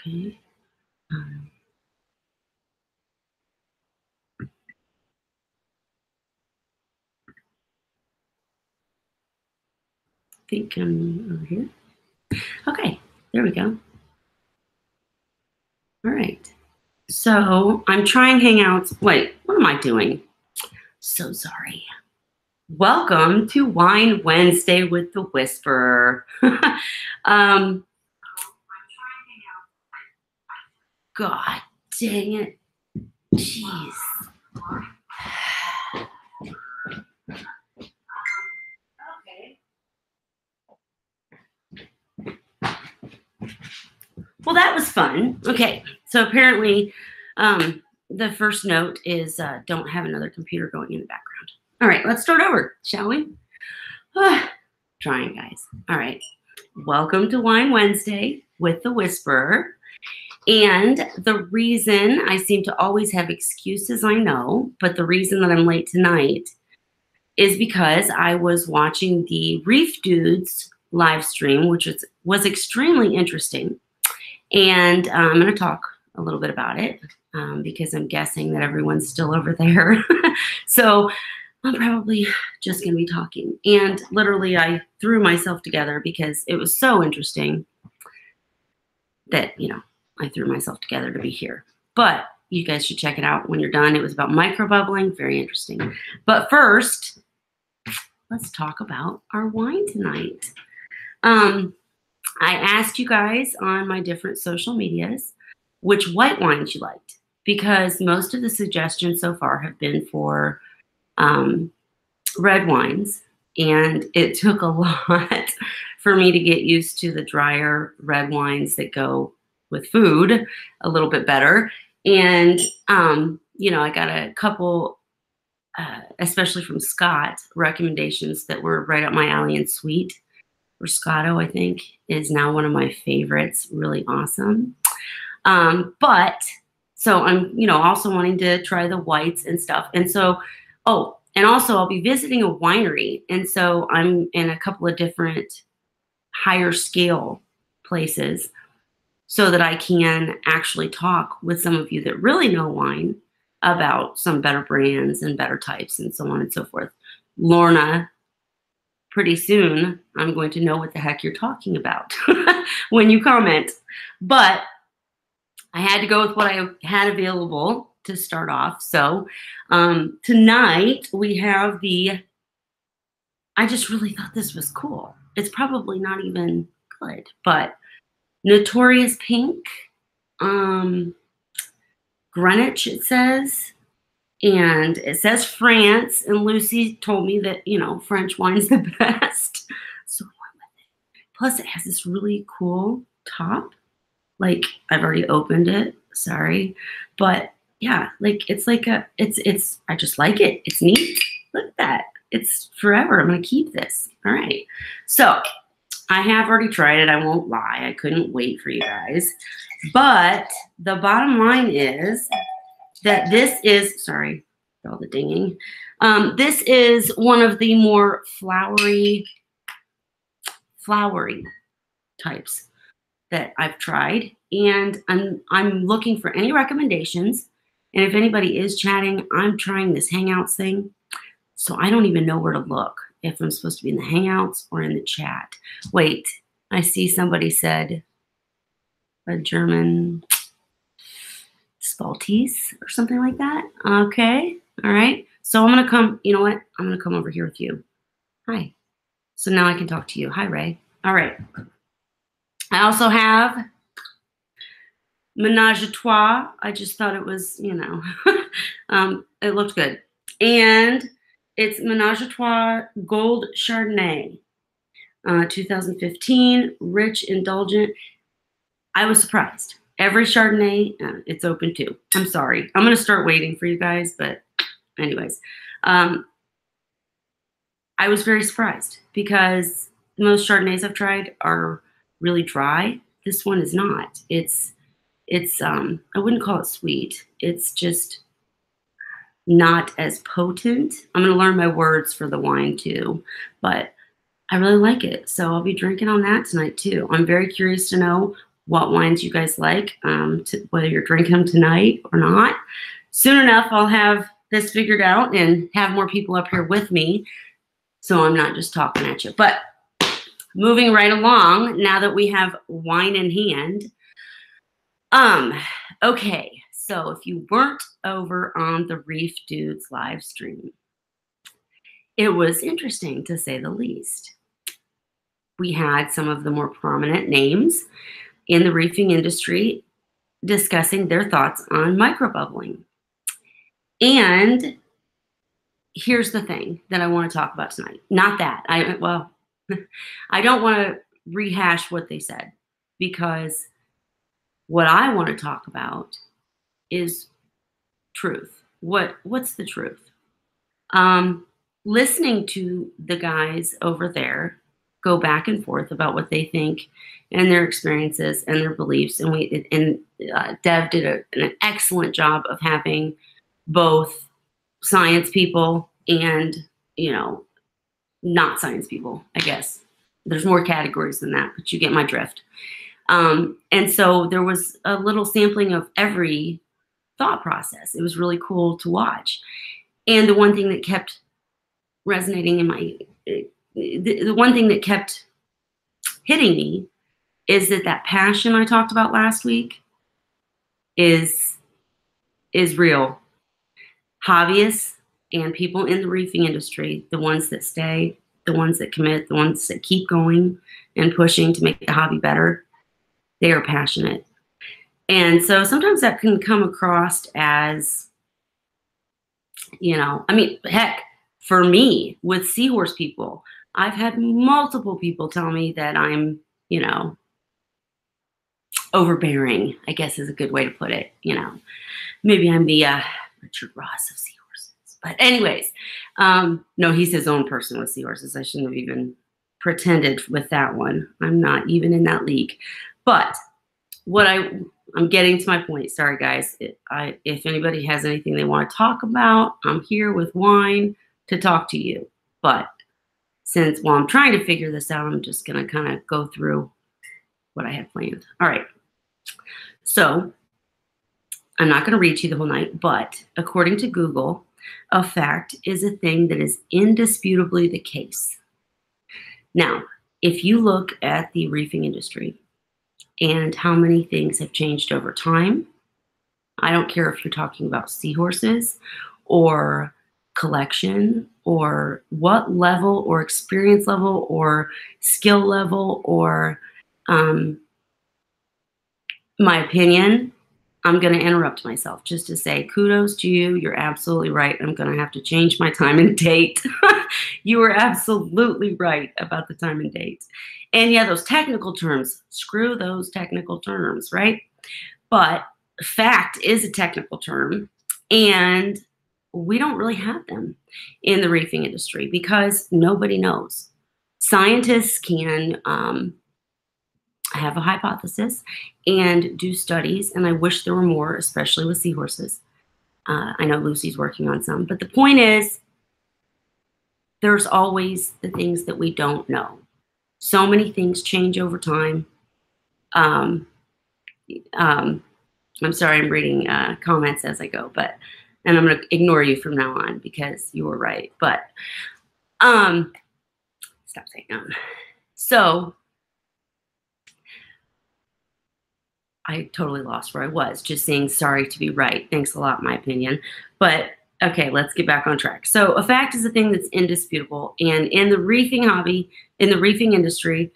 Okay. I think I'm over here. Okay, there we go. All right. So I'm trying Hangouts. Wait, what am I doing? So sorry. Welcome to Wine Wednesday with the Whisperer. God dang it. Jeez. Okay. Well, that was fun. Okay, so apparently the first note is don't have another computer going in the background. All right, let's start over, shall we? Trying, guys. All right. Welcome to Wine Wednesday with the Whisperer. And the reason I seem to always have excuses, I know, but the reason that I'm late tonight is because I was watching the Reef Dudes live stream, which was extremely interesting. And I'm going to talk a little bit about it because I'm guessing that everyone's still over there. So I'm probably just going to be talking. And literally, I threw myself together because it was so interesting that, I threw myself together to be here. But you guys should check it out when you're done. It was about microbubbling. Very interesting. But first, let's talk about our wine tonight. I asked you guys on my different social medias which white wines you liked, because most of the suggestions so far have been for red wines, and it took a lot for me to get used to the drier red wines that go with food a little bit better. And I got a couple, especially from Scott, recommendations that were right up my alley and sweet. Roscato, I think, is now one of my favorites. Really awesome. But so I'm, also wanting to try the whites and stuff. And so, and also I'll be visiting a winery. And so I'm in a couple of different higher scale places so that I can actually talk with some of you that really know wine about some better brands and better types and so on and so forth. Lorna, pretty soon I'm going to know what the heck you're talking about when you comment. But I had to go with what I had available to start off. So tonight we have I just really thought this was cool. It's probably not even good, but Notorious Pink, Greenwich, it says. And it says France, and Lucy told me that, French wine's the best. So I went with it. Plus, it has this really cool top. Like, I've already opened it. Sorry. But, yeah, it's I just like it. It's neat. Look at that. It's forever. I'm going to keep this. All right. So, I have already tried it. I won't lie. I couldn't wait for you guys. But the bottom line is that this is, sorry for all the dinging. This is one of the more flowery types that I've tried. And I'm looking for any recommendations. And if anybody is chatting, I'm trying this Hangouts thing. So I don't even know where to look, if I'm supposed to be in the Hangouts or in the chat. Wait, I see somebody said a German Spalties or something like that. Okay. All right. So I'm going to come, you know what? I'm going to come over here with you. Hi. So now I can talk to you. Hi, Ray. All right. I also have Menage a Trois. I just thought it was, it looked good. And it's Menage a Trois Gold Chardonnay, 2015, rich, indulgent. I was surprised. Every Chardonnay, it's open too. I'm sorry. I'm going to start waiting for you guys, but anyways. I was very surprised because most Chardonnays I've tried are really dry. This one is not. It's I wouldn't call it sweet. It's just not as potent. I'm going to learn my words for the wine too, but I really like it. So I'll be drinking on that tonight too. I'm very curious to know what wines you guys like, whether you're drinking them tonight or not. Soon enough, I'll have this figured out and have more people up here with me, so I'm not just talking at you. But moving right along, now that we have wine in hand. Okay, so if you weren't over on the Reef Dudes live stream, it was interesting to say the least. We had some of the more prominent names in the reefing industry discussing their thoughts on microbubbling. And here's the thing that I want to talk about tonight. Not that. I don't want to rehash what they said, because what I want to talk about is truth. What's the truth? Listening to the guys over there go back and forth about what they think and their experiences and their beliefs, and Dev did an excellent job of having both science people and, not science people, I guess. There's more categories than that, but you get my drift. And so there was a little sampling of every thought process. It was really cool to watch. And the one thing that kept resonating the one thing that kept hitting me is that passion I talked about last week is real. Hobbyists and people in the reefing industry, the ones that stay, the ones that commit, the ones that keep going and pushing to make the hobby better, they are passionate. And so sometimes that can come across as, heck, for me, with Seahorse people, I've had multiple people tell me that I'm, overbearing, I guess is a good way to put it. Maybe I'm the Richard Ross of Seahorses. But anyways, no, he's his own person with Seahorses. I shouldn't have even pretended with that one. I'm not even in that league. But I'm getting to my point. Sorry, guys. If anybody has anything they want to talk about, I'm here with wine to talk to you. But while I'm trying to figure this out, I'm just going to kind of go through what I had planned. All right. So I'm not going to read to you the whole night, but according to Google, a fact is a thing that is indisputably the case. Now, if you look at the reefing industry and how many things have changed over time, I don't care if you're talking about seahorses or collection or what level or experience level or skill level or my opinion, I'm going to interrupt myself just to say kudos to you. You're absolutely right. I'm going to have to change my time and date. You were absolutely right about the time and date. And yeah, those technical terms, screw those technical terms, right? But fact is a technical term, and we don't really have them in the reefing industry because nobody knows. Scientists can have a hypothesis and do studies, and I wish there were more, especially with seahorses. I know Lucy's working on some, but the point is there's always the things that we don't know. So many things change over time. I'm sorry, I'm reading comments as I go, and I'm going to ignore you from now on because you were right. But stop saying So I totally lost where I was, just saying sorry to be right. Thanks a lot, my opinion. But okay, let's get back on track. So a fact is a thing that's indisputable. And in the reefing hobby, in the reefing industry,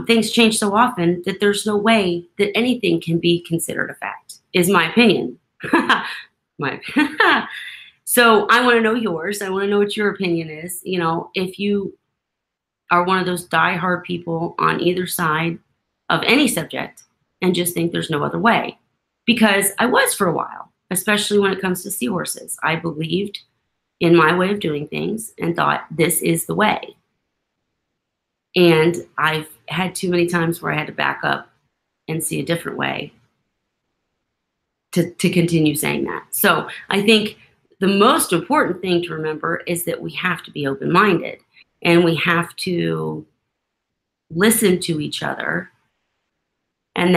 things change so often that there's no way that anything can be considered a fact, is my opinion. So I want to know yours. I want to know what your opinion is. If you are one of those diehard people on either side of any subject and just think there's no other way. Because I was for a while, especially when it comes to seahorses. I believed in my way of doing things and thought this is the way. And I've had too many times where I had to back up and see a different way to continue saying that. So I think the most important thing to remember is that we have to be open-minded and we have to listen to each other And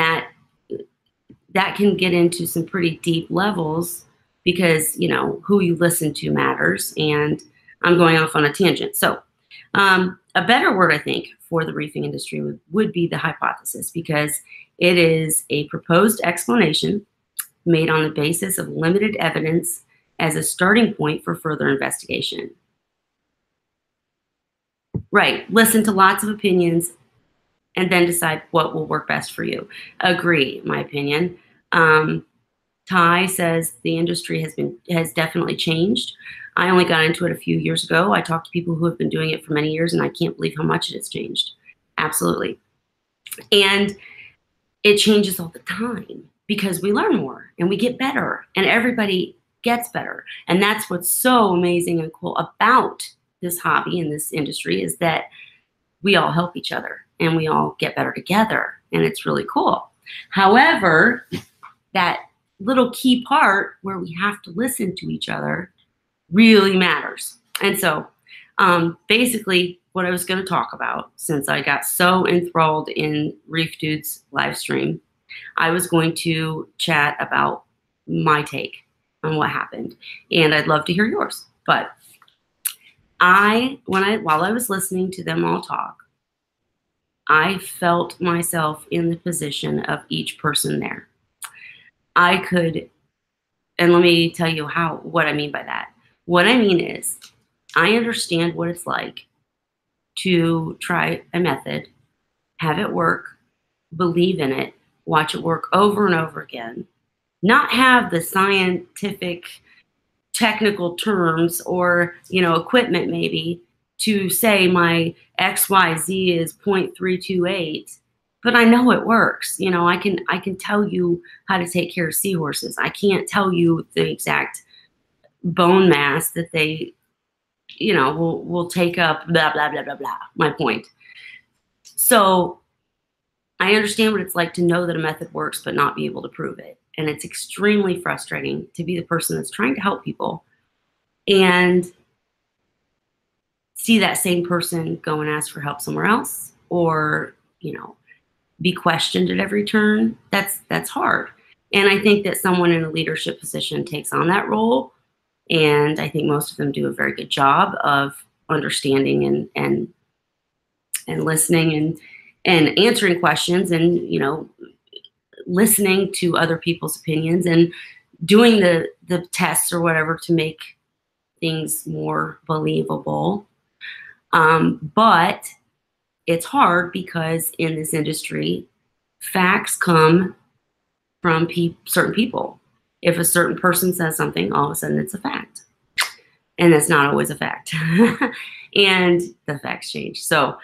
that can get into some pretty deep levels because, you know, who you listen to matters. And I'm going off on a tangent. So a better word, I think, for the reefing industry would be the hypothesis, because it is a proposed explanation made on the basis of limited evidence as a starting point for further investigation. Right. Listen to lots of opinions and then decide what will work best for you. Agree, my opinion. Ty says the industry has definitely changed. I only got into it a few years ago. I talked to people who have been doing it for many years, and I can't believe how much it has changed. Absolutely. And it changes all the time because we learn more and we get better and everybody gets better. And that's what's so amazing and cool about this hobby and this industry, is that we all help each other and we all get better together. And it's really cool. However, that little key part where we have to listen to each other really matters. And so basically what I was going to talk about, since I got so enthralled in Reef Dude's live stream, I was going to chat about my take on what happened. And I'd love to hear yours. But while I was listening to them all talk, I felt myself in the position of each person there. I could, and let me tell you what I mean by that. What I mean is, I understand what it's like to try a method, have it work, believe in it, watch it work over and over again, not have the scientific, technical terms or, you know, equipment maybe to say my XYZ is 0.328, but I know it works. You know, I can tell you how to take care of seahorses. I can't tell you the exact bone mass that they, you know, will take up, blah, blah, blah, blah, blah, my point. So I understand what it's like to know that a method works, but not be able to prove it. And it's extremely frustrating to be the person that's trying to help people and see that same person go and ask for help somewhere else, or, you know, be questioned at every turn. That's hard. And I think that someone in a leadership position takes on that role. And I think most of them do a very good job of understanding and listening and answering questions, and, you know, listening to other people's opinions and doing the tests or whatever to make things more believable. But it's hard because in this industry, facts come from certain people. If a certain person says something, all of a sudden it's a fact. And that's not always a fact. And the facts change. So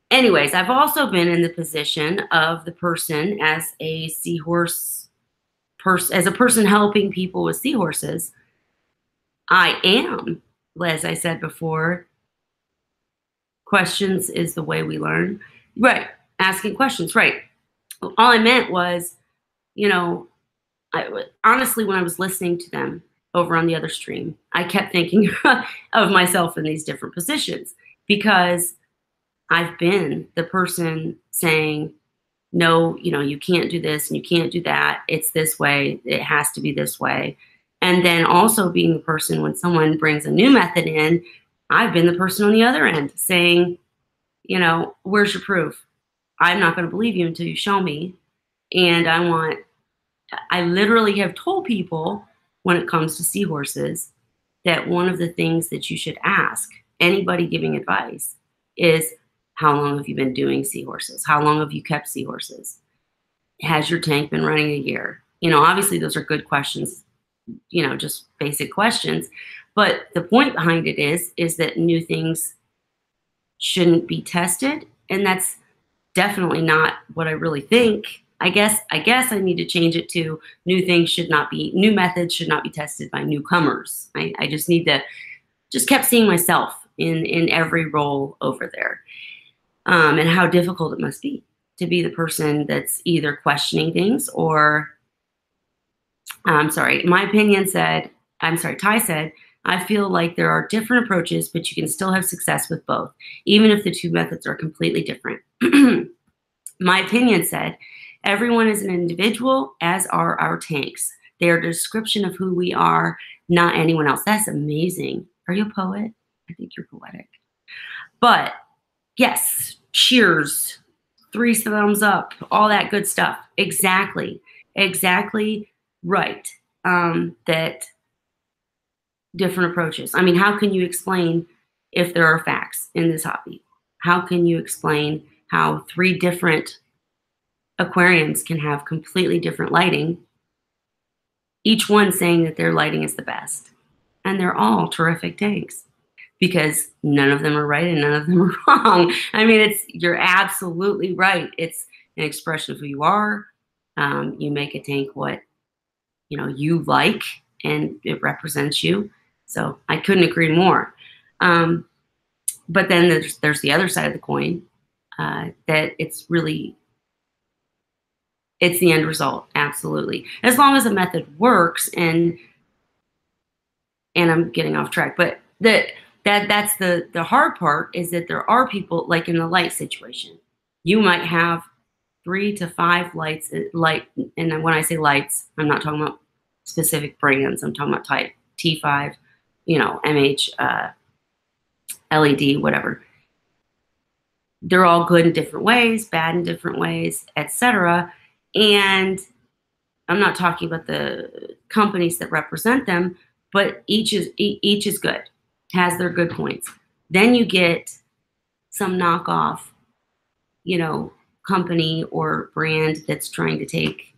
anyways, I've also been in the position of the person as a seahorse person, as a person helping people with seahorses. I am, as I said before, questions is the way we learn. Right. Asking questions. Right. All I meant was, you know, honestly, when I was listening to them over on the other stream, I kept thinking of myself in these different positions, because I've been the person saying, no, you know, you can't do this and you can't do that. It's this way. It has to be this way. And then also being the person when someone brings a new method in, I've been the person on the other end saying, you know, where's your proof? I'm not going to believe you until you show me. And I literally have told people when it comes to seahorses that one of the things that you should ask anybody giving advice is, how long have you been doing seahorses? How long have you kept seahorses? Has your tank been running a year? You know, obviously those are good questions, you know, just basic questions. But the point behind it is that new things shouldn't be tested. And that's definitely not what I really think. I guess I need to change it to new methods should not be tested by newcomers. I just kept seeing myself in every role over there. And how difficult it must be to be the person that's either questioning things or, Ty said, I feel like there are different approaches, but you can still have success with both, even if the two methods are completely different. My opinion said, Everyone is an individual, as are our tanks. They are a description of who we are, not anyone else. That's amazing. Are you a poet? I think you're poetic. But yes, cheers, 3 thumbs up, all that good stuff. Exactly right. That different approaches. I mean, how can you explain if there are facts in this hobby? How can you explain how 3 different aquariums can have completely different lighting, each one saying that their lighting is the best? And they're all terrific tanks because none of them are right and none of them are wrong. I mean, you're absolutely right. It's an expression of who you are. You make a tank what you like, and it represents you. So I couldn't agree more. But then there's the other side of the coin, that it's the end result. Absolutely. As long as the method works, and I'm getting off track, but that's the hard part, is that there are people, like in the light situation, you might have 3 to 5 lights, and when I say lights, I'm not talking about specific brands. I'm talking about type T5, MH, LED, whatever. They're all good in different ways, bad in different ways, etc. And I'm not talking about the companies that represent them, but each is good, has their good points. Then you get some knockoff, company or brand that's trying to take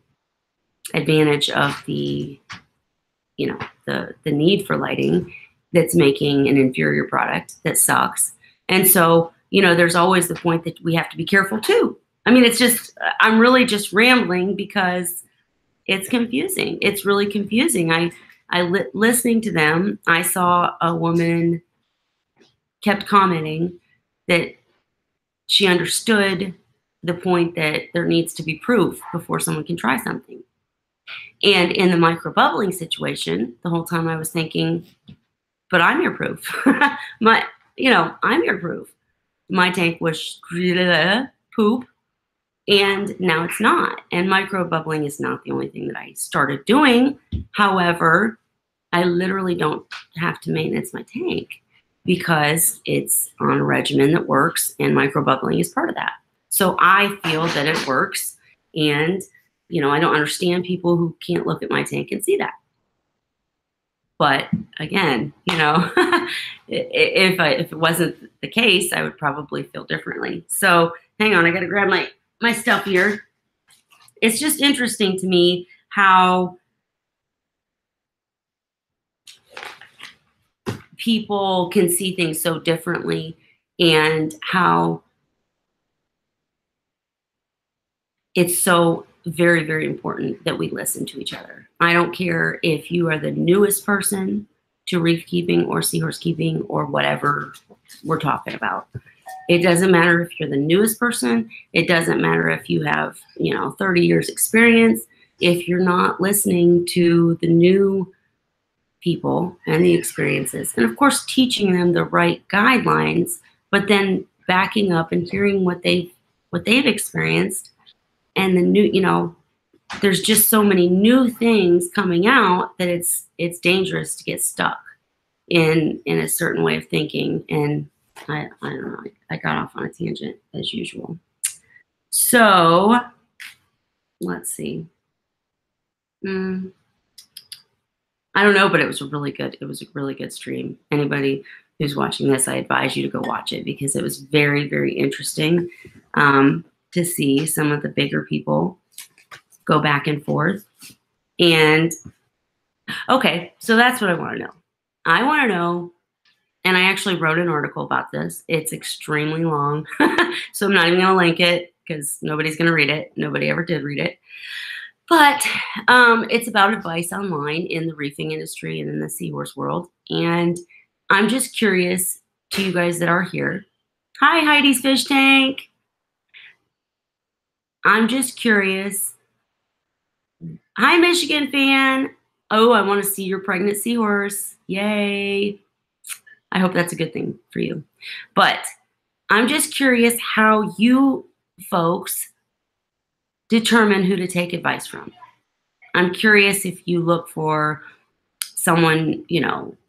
advantage of the need for lighting, that's making an inferior product that sucks. And so, there's always the point that we have to be careful too. I mean, I'm really just rambling because it's confusing. It's really confusing. Listening to them, I saw a woman kept commenting that she understood the point that there needs to be proof before someone can try something. And in the microbubbling situation, the whole time I was thinking, but I'm your proof. I'm your proof. My tank was poop, and now it's not. And microbubbling is not the only thing that I started doing. However, I literally don't have to maintenance my tank because it's on a regimen that works, and microbubbling is part of that. So I feel that it works, and I don't understand people who can't look at my tank and see that. But again, if it wasn't the case, I would probably feel differently. So hang on, I got to grab my stuff here. It's just interesting to me how people can see things so differently, and how it's so very, very important that we listen to each other. I don't care if you are the newest person to reef keeping or seahorse keeping or whatever we're talking about. It doesn't matter if you're the newest person. It doesn't matter if you have, 30 years experience. If you're not listening to the new people and the experiences, and of course teaching them the right guidelines, but then backing up and hearing what they've experienced, and the new, there's just so many new things coming out that it's dangerous to get stuck in a certain way of thinking. And I don't know, I got off on a tangent as usual. So let's see. I don't know, but it was a really good stream. Anybody who's watching this, I advise you to go watch it because it was very, very interesting to see some of the bigger people go back and forth. And okay, so that's what I want to know. I want to know, and I actually wrote an article about this. It's extremely long, so I'm not even going to link it because nobody's going to read it. Nobody ever did read it. But it's about advice online in the reefing industry and in the seahorse world. And I'm just curious to you guys that are here. Hi, Heidi's Fish Tank. I'm just curious. Hi, Michigan fan. Oh, I want to see your pregnant seahorse. Yay. I hope that's a good thing for you. But I'm just curious how you folks determine who to take advice from. I'm curious if you look for someone,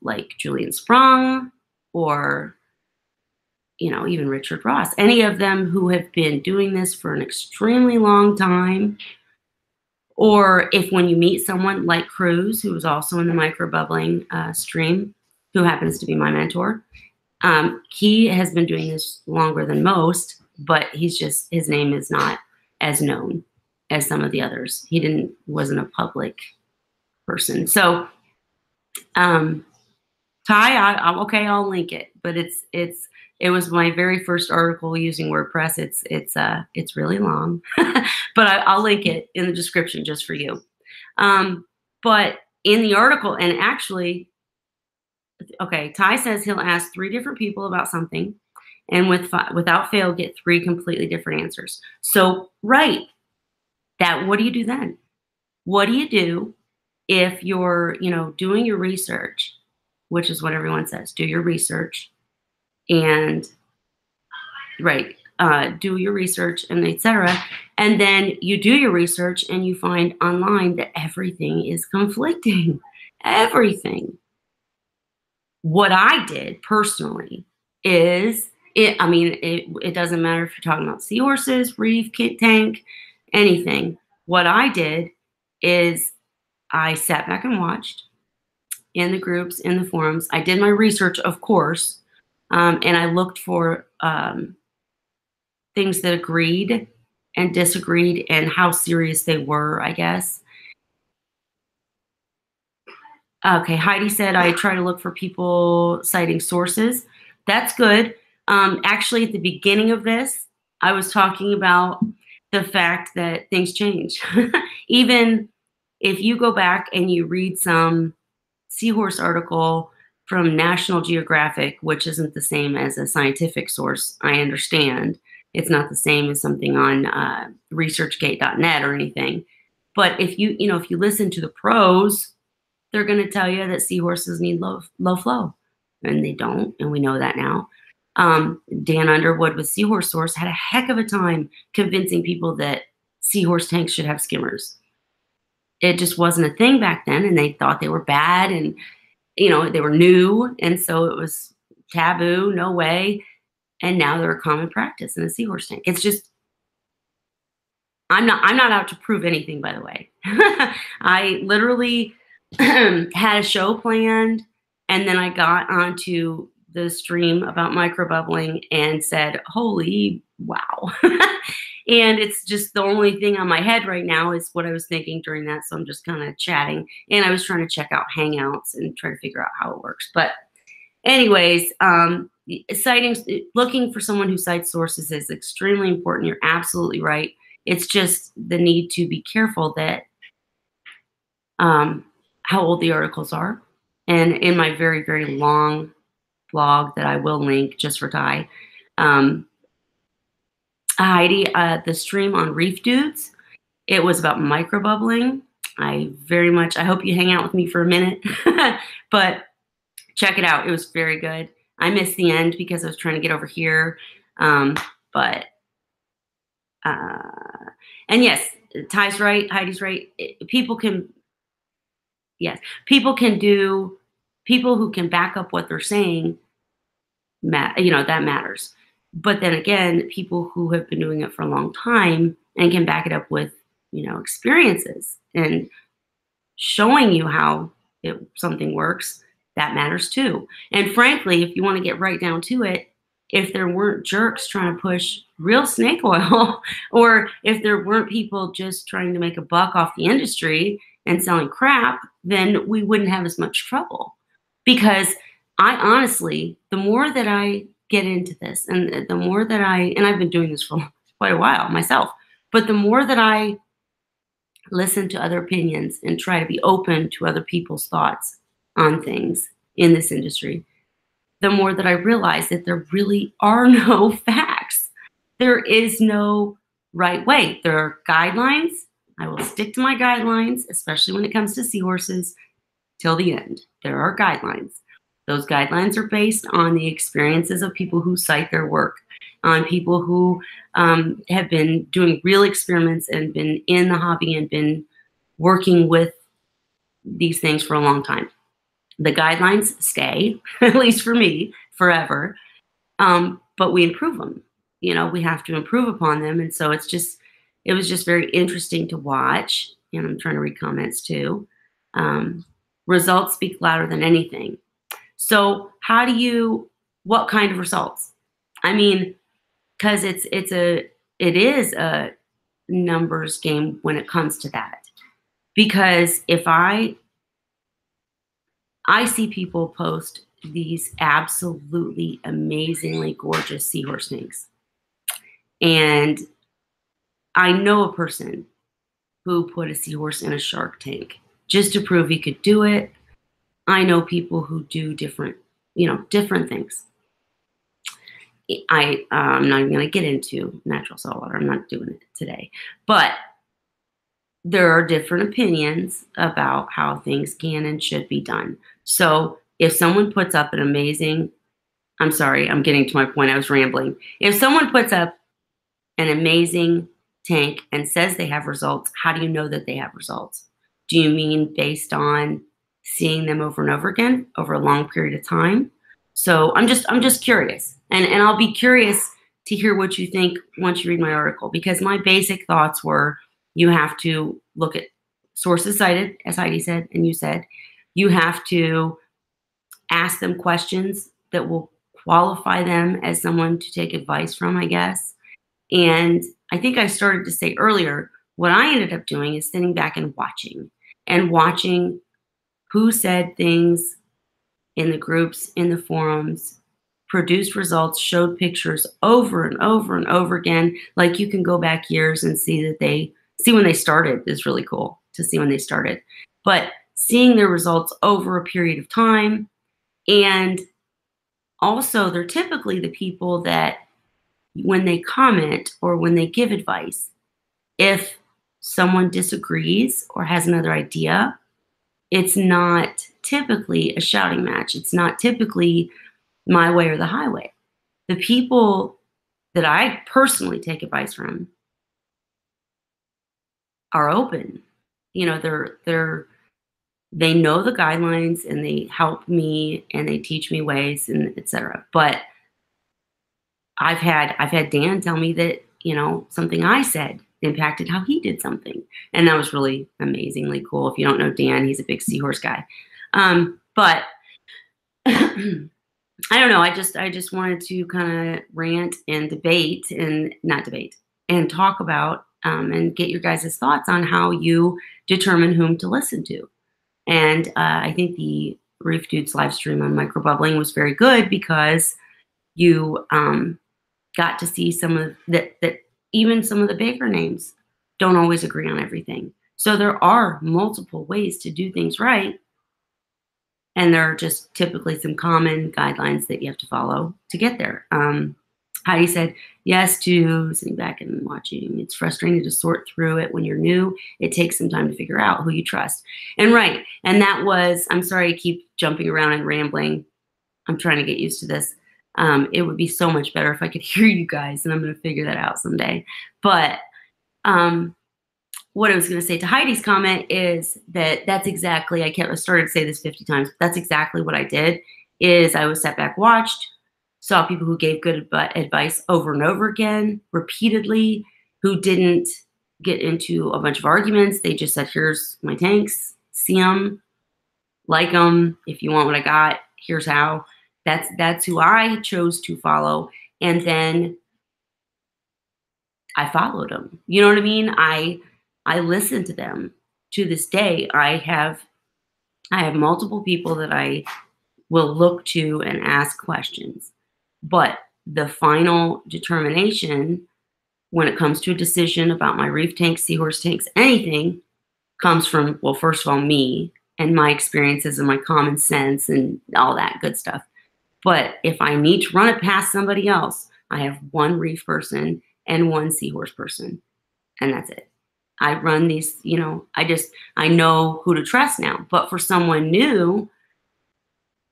like Julian Sprung or, even Richard Ross, any of them who have been doing this for an extremely long time. Or if when you meet someone like Cruz, who was also in the microbubbling stream, who happens to be my mentor, he has been doing this longer than most, but his name is not as known as some of the others. He wasn't a public person. So, Ty, okay, I'll link it, but it was my very first article using WordPress. It's really long, but I'll link it in the description just for you. But in the article, and actually, okay, Ty says he'll ask 3 different people about something, and without fail, get 3 completely different answers. So, right, what do you do then? What do you do if you're, doing your research, which is what everyone says, do your research, and do your research, and etc. And then you do your research and you find online that everything is conflicting. Everything. What I did personally is, it doesn't matter if you're talking about seahorses, reef, tank, anything. What I did is I sat back and watched in the groups, in the forums. I did my research, of course, and I looked for things that agreed and disagreed and how serious they were, I guess. Okay, Heidi said, I try to look for people citing sources. That's good. Actually, at the beginning of this, I was talking about the fact that things change. Even if you go back and you read some seahorse article from National Geographic, which isn't the same as a scientific source, I understand. It's not the same as something on researchgate.net or anything. But if you listen to the pros, they're going to tell you that seahorses need low flow, and they don't, and we know that now. Dan Underwood with Seahorse Source had a heck of a time convincing people that seahorse tanks should have skimmers. It just wasn't a thing back then, and they thought they were bad, and they were new, and so it was taboo, no way. And now they're a common practice in a seahorse tank. It's just, I'm not out to prove anything, by the way. I literally had a show planned, and then I got onto the stream about microbubbling and said, holy wow. And it's just the only thing on my head right now is what I was thinking during that. So I'm just kind of chatting, and I was trying to check out Hangouts and try to figure out how it works. But anyways, looking for someone who cites sources is extremely important. You're absolutely right. It's just the need to be careful that how old the articles are. And in my very, very long blog that I will link just for Ty, Heidi, the stream on Reef Dudes, it was about microbubbling. I hope you hang out with me for a minute, but check it out. It was very good. I missed the end because I was trying to get over here. And yes, Ty's right, Heidi's right. People who can back up what they're saying, that matters. But then again, people who have been doing it for a long time and can back it up with, experiences and showing you how something works, that matters too. And frankly, if you want to get right down to it, if there weren't jerks trying to push real snake oil, or if there weren't people just trying to make a buck off the industry and selling crap, then we wouldn't have as much trouble. Because I honestly, the more that I get into this, and the more that I've been doing this for quite a while myself, but the more that I listen to other opinions and try to be open to other people's thoughts on things in this industry, the more that I realize that there really are no facts. There is no right way. There are guidelines. I will stick to my guidelines, especially when it comes to seahorses, till the end. There are guidelines. Those guidelines are based on the experiences of people who cite their work. on people who have been doing real experiments and been in the hobby and been working with these things for a long time. The guidelines stay, at least for me, forever. But we improve them. You know, we have to improve upon them. And so it was just very interesting to watch. And I'm trying to read comments too. Results speak louder than anything. So what kind of results? I mean, because it is a numbers game when it comes to that. Because if I see people post these absolutely amazingly gorgeous seahorse tanks. And I know a person who put a seahorse in a shark tank just to prove he could do it. I know people who do different things. I'm not even going to get into natural saltwater. I'm not doing it today. But there are different opinions about how things can and should be done. So if someone puts up an amazing, I'm sorry, I'm getting to my point. I was rambling. If someone puts up an amazing tank and says they have results, how do you know that they have results? Do you mean based on seeing them over and over again over a long period of time? So I'm just curious, and I'll be curious to hear what you think once you read my article, because my basic thoughts were you have to look at sources cited, as Heidi said, and you said. You have to ask them questions that will qualify them as someone to take advice from, I guess. And I think I started to say earlier, what I ended up doing is sitting back and watching who said things in the groups, in the forums, produced results, showed pictures over and over and over again. Like you can go back years and see when they started is really cool to see when they started. But seeing their results over a period of time. And also they're typically the people that when they comment or when they give advice, if someone disagrees or has another idea, it's not typically a shouting match. It's not typically my way or the highway. The people that I personally take advice from are open. You know, they know the guidelines and they help me and they teach me ways and etc. But I've had Dan tell me that, you know, something I said impacted how he did something. And that was really amazingly cool. If you don't know Dan, he's a big seahorse guy. But I don't know. I just wanted to kind of rant and debate and not debate and talk about and get your guys' thoughts on how you determine whom to listen to. And I think the Reef Dudes live stream on microbubbling was very good because you got to see some of that even some of the bigger names don't always agree on everything. So there are multiple ways to do things right. And there are just typically some common guidelines that you have to follow to get there. Heidi said, yes to sitting back and watching. It's frustrating to sort through it when you're new. It takes some time to figure out who you trust. And right. And that was, I'm sorry I keep jumping around and rambling. I'm trying to get used to this. It would be so much better if I could hear you guys, and I'm going to figure that out someday. But what I was going to say to Heidi's comment is that's exactly, I started to say this 50 times, but that's exactly what I did, is I was sat back, watched, saw people who gave good advice over and over again, repeatedly, who didn't get into a bunch of arguments. They just said, here's my tanks, see them, like them. If you want what I got, here's how. That's who I chose to follow. And then I followed them. You know what I mean? I listened to them. To this day, I have multiple people that I will look to and ask questions. But the final determination when it comes to a decision about my reef tanks, seahorse tanks, anything, comes from, well, first of all, me and my experiences and my common sense and all that good stuff. But if I need to run it past somebody else, I have one reef person and one seahorse person, and that's it. I run these, you know, I know who to trust now. But for someone new,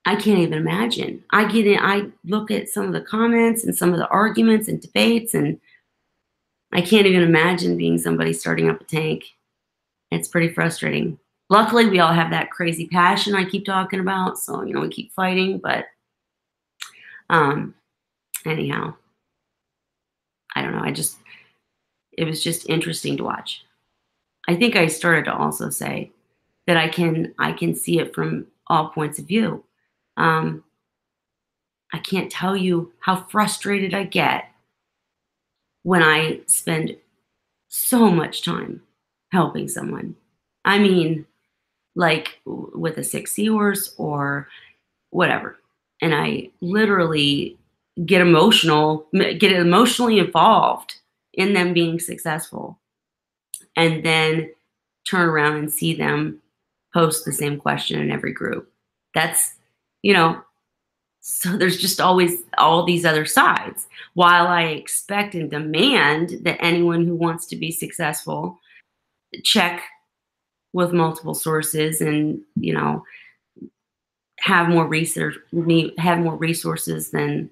I can't even imagine. I get in, I look at some of the comments and some of the arguments and debates, and I can't even imagine being somebody starting up a tank. It's pretty frustrating. Luckily, we all have that crazy passion I keep talking about, so we keep fighting. But um, anyhow, I don't know. It was just interesting to watch. I think I started to also say that I can see it from all points of view. Um, I can't tell you how frustrated I get when I spend so much time helping someone. I mean, like with a sick seahorse or whatever. And I literally get emotionally involved in them being successful, and then turn around and see them post the same question in every group. That's, you know, so there's just always all these other sides. While I expect and demand that anyone who wants to be successful check with multiple sources and, have more resources than,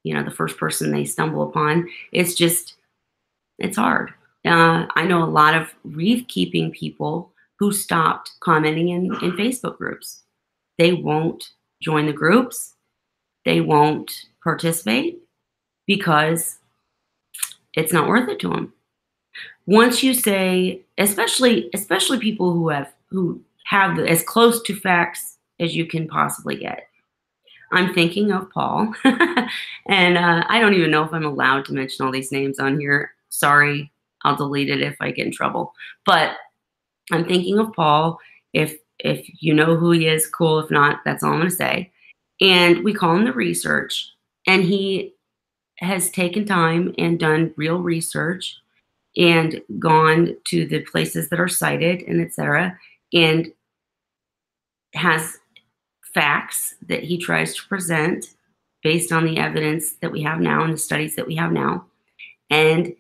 the first person they stumble upon. It's hard. I know a lot of reef keeping people who stopped commenting in Facebook groups. They won't join the groups. They won't participate because it's not worth it to them. Once you say, especially people who have as close to facts as you can possibly get. I'm thinking of Paul, and I don't even know if I'm allowed to mention all these names on here. Sorry, I'll delete it if I get in trouble. But I'm thinking of Paul. If you know who he is, cool. If not, that's all I'm going to say. And we call him the research, and he has taken time and done real research and gone to the places that are cited and etc. and has facts that he tries to present based on the evidence that we have now and the studies that we have now. And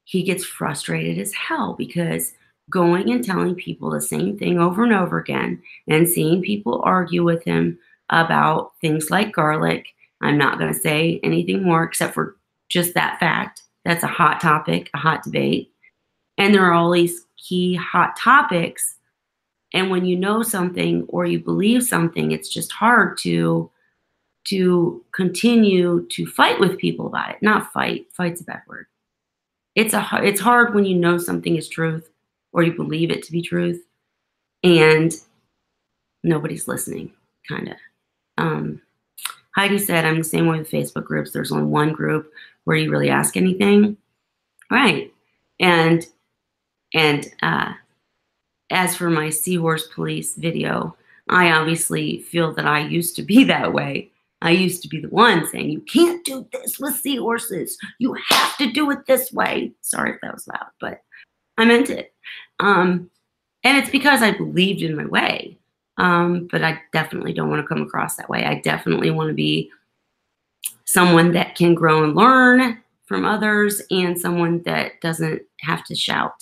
he gets frustrated as hell because going and telling people the same thing over and over again and seeing people argue with him about things like garlic. I'm not going to say anything more except for just that fact. That's a hot topic, a hot debate. And there are all these key hot topics. And when you know something or you believe something, it's just hard to continue to fight with people about it. Not fight. Fight's a bad word. It's hard when you know something is truth or you believe it to be truth and nobody's listening, kind of. Heidi said, I'm the same way with Facebook groups. There's only one group where you really ask anything. Right. And as for my Seahorse police video, I obviously feel that I used to be that way. I used to be the one saying, you can't do this with seahorses. You have to do it this way. Sorry if that was loud, but I meant it. And it's because I believed in my way. But I definitely don't want to come across that way. I definitely want to be someone that can grow and learn from others and someone that doesn't have to shout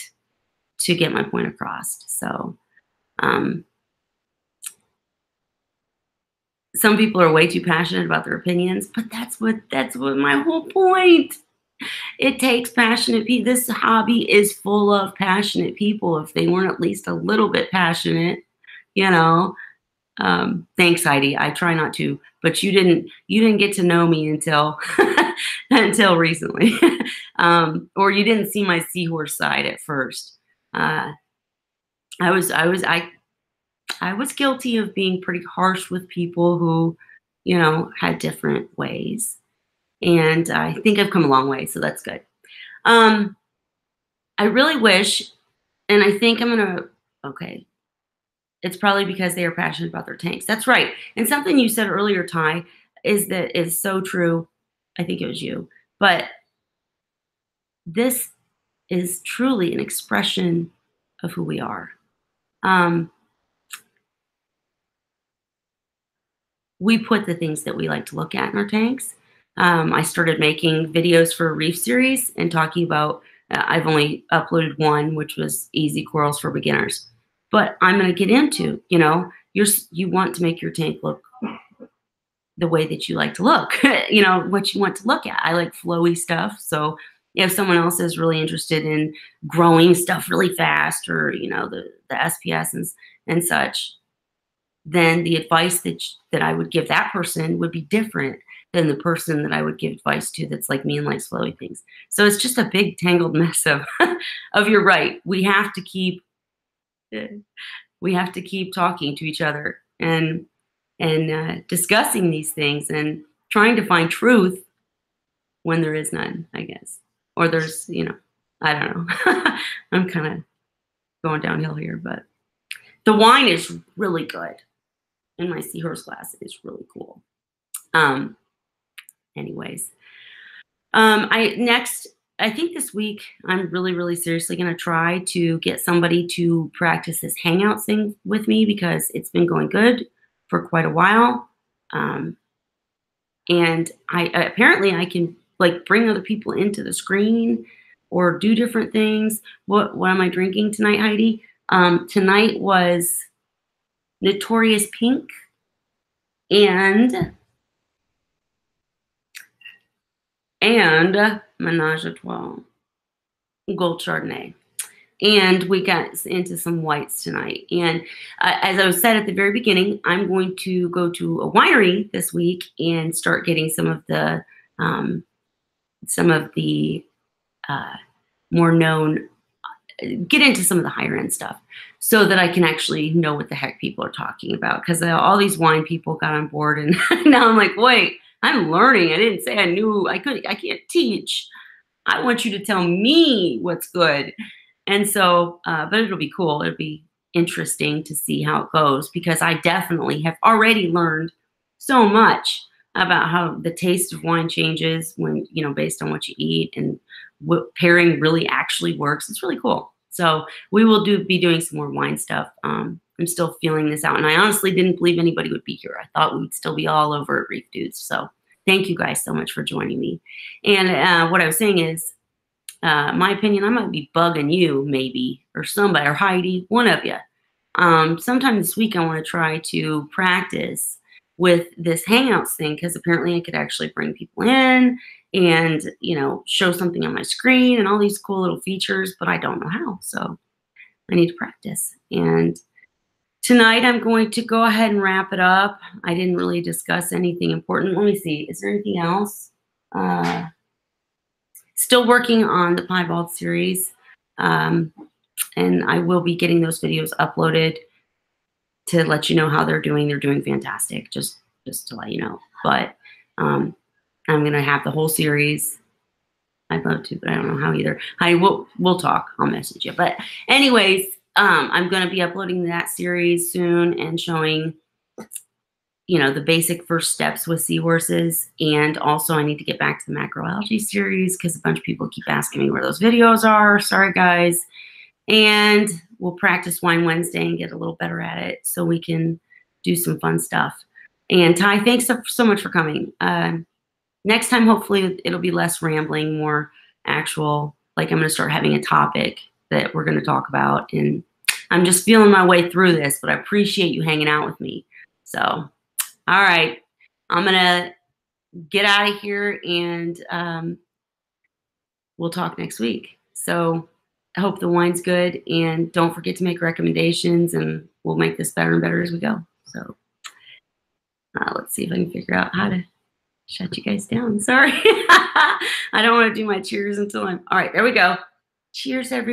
to get my point across. So some people are way too passionate about their opinions, but that's what my whole point. It takes passionate people. This hobby is full of passionate people. If they weren't at least a little bit passionate, thanks, Heidi. I try not to, but you didn't get to know me until until recently, or you didn't see my seahorse side at first. I was guilty of being pretty harsh with people who, had different ways. And I think I've come a long way, so that's good. I really wish, and I think okay, it's probably because they are passionate about their tanks. That's right. And something you said earlier, Ty, is so true. I think it was you. But this is truly an expression of who we are. We put the things that we like to look at in our tanks. I started making videos for a reef series and talking about, I've only uploaded one, which was easy corals for beginners. But I'm going to get into, you want to make your tank look the way that you like to look, you know, what you want to look at. I like flowy stuff. So if someone else is really interested in growing stuff really fast, or, you know, the SPS and such, then the advice that I would give that person would be different than the person that I would give advice to that's like me and likes flowy things. So it's just a big tangled mess of of you're right. We have to keep talking to each other and discussing these things and trying to find truth when there is none, I guess. Or there's, you know, I don't know. I'm kind of going downhill here, but the wine is really good. In my Seahorse glass, it's really cool. Anyways, I think this week I'm really seriously going to try to get somebody to practice this Hangouts thing with me, because it's been going good for quite a while. And apparently I can like bring other people into the screen or do different things. What am I drinking tonight, Heidi? Tonight was Notorious Pink and Menage a Trois Gold Chardonnay. And we got into some whites tonight. And as I said at the very beginning, I'm going to go to a winery this week and start getting some of the more known, get into some of the higher end stuff, so that I can actually know what the heck people are talking about. Because all these wine people got on board, and now I'm like, wait, I'm learning. I didn't say I knew. I can't teach. I want you to tell me what's good. And so, but it'll be cool. It'll be interesting to see how it goes, because I definitely have already learned so much about how the taste of wine changes when, you know, based on what you eat, and what pairing really actually works. It's really cool. So we will be doing some more wine stuff. I'm still feeling this out, and I honestly didn't believe anybody would be here. I thought we'd still be all over at Reef Dudes. So thank you guys so much for joining me. And what I was saying is, my opinion, I might be bugging you maybe, or somebody, or Heidi, one of you. Sometime this week I want to try to practice with this Hangouts thing, because apparently I could actually bring people in and, you know, show something on my screen and all these cool little features, but I don't know how. So I need to practice. And tonight I'm going to go ahead and wrap it up. I didn't really discuss anything important. Let me see. Is there anything else? Still working on the piebald series. And I will be getting those videos uploaded to let you know how they're doing. They're doing fantastic, just to let you know. But I'm going to have the whole series. I'd love to, but I don't know how either. We'll talk. I'll message you. But anyways, I'm going to be uploading that series soon and showing, you know, the basic first steps with seahorses. And also I need to get back to the macroalgae series, because a bunch of people keep asking me where those videos are. Sorry, guys. And we'll practice Wine Wednesday and get a little better at it, so we can do some fun stuff. And Ty, thanks so much for coming. Next time, hopefully it'll be less rambling, more actual, like I'm going to start having a topic that we're going to talk about. And I'm just feeling my way through this, but I appreciate you hanging out with me. So, all right, I'm going to get out of here, and we'll talk next week. So I hope the wine's good, and don't forget to make recommendations, and we'll make this better and better as we go. So let's see if I can figure out how to shut you guys down. Sorry. I don't want to do my cheers until all right, there we go. Cheers, everyone.